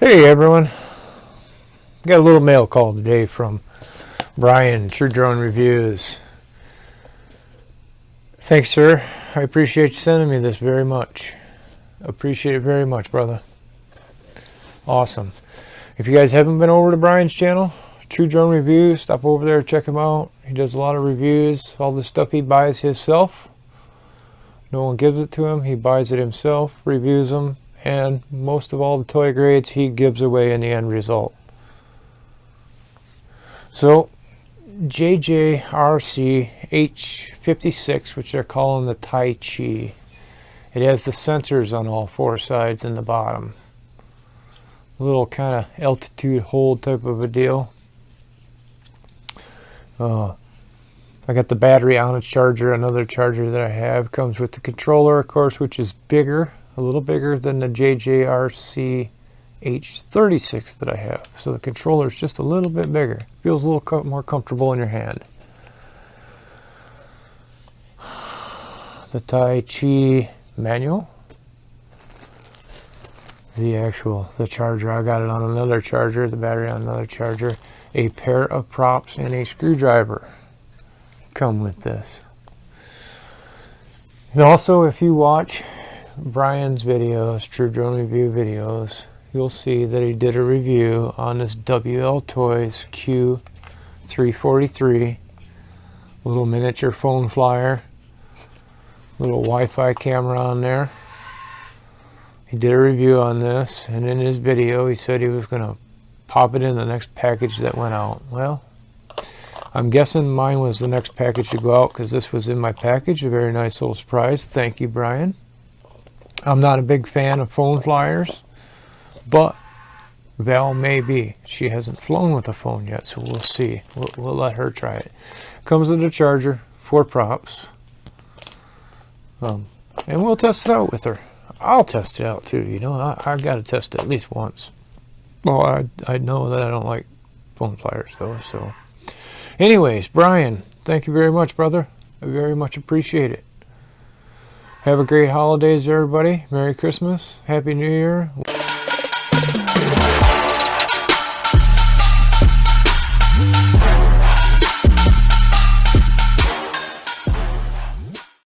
Hey everyone, got a little mail call today from Bryan, True Drone Reviews. Thanks, sir. I appreciate you sending me this very much. Appreciate it very much, brother. Awesome. If you guys haven't been over to Bryan's channel, True Drone Reviews, stop over there, check him out. He does a lot of reviews. All the stuff he buys himself. No one gives it to him. He buys it himself, reviews them, and most of all the toy grades he gives away in the end result. So JJRC H56, which they're calling the Taichi, it has the sensors on all four sides and the bottom. A little kind of altitude hold type of a deal. I got the battery on its charger. Another charger that I have comes with the controller, of course, which is bigger, a little bigger than the JJRC H36 that I have. So the controller is just a little bit bigger. Feels a little more comfortable in your hand. The Taichi manual. The charger, I got it on another charger, the battery on another charger. A pair of props and a screwdriver come with this. And also, if you watch Bryan's videos, True Drone Review videos, you'll see that he did a review on this WLtoys Q343 little miniature phone flyer, little Wi-Fi camera on there. He did a review on this, and in his video he said he was going to pop it in the next package that went out. Well, I'm guessing mine was the next package to go out because this was in my package. A very nice little surprise. Thank you, Bryan. I'm not a big fan of phone flyers, but Val may be. She hasn't flown with a phone yet, so we'll see. We'll let her try it. Comes with a charger, 4 props, and we'll test it out with her. I'll test it out too. You know, I've got to test it at least once. Well, I know that I don't like phone flyers though. So, anyways, Bryan, thank you very much, brother. I very much appreciate it. Have a great holidays, everybody. Merry Christmas. Happy New Year.